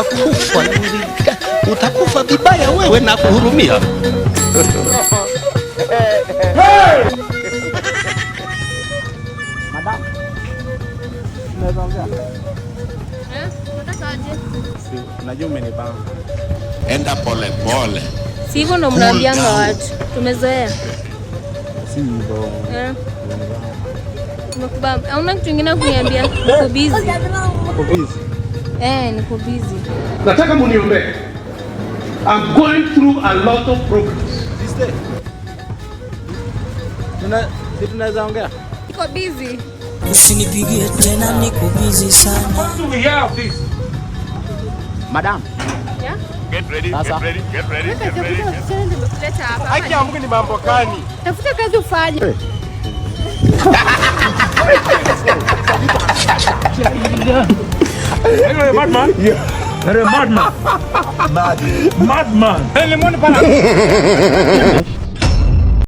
utakufa, utakufa vibaya wewe, na kuhurumia. Madam, unaweza ongea? Unajua umenibana. Enda pole pole. Si hivyo ndo mnaambianga watu. Tumezoea. Si hivyo. Tumekubamba. Hauna kitu kingine kuniambia? Niko busy. Uko busy? Niko busy. Nataka muniombee. I'm going through a lot of problems. Sister. Tunaweza ongea? Niko busy. Usinipigie tena, niko busy sana. What do we have this? Madam. Yeah? Get ready, get ready, get ready, get ready. Nimekuleta hapa. Haki ya Mungu ni mambo gani? Tafuta kazi ufanye. You're a madman. You're a madman. Madman. Hey, lemon pala.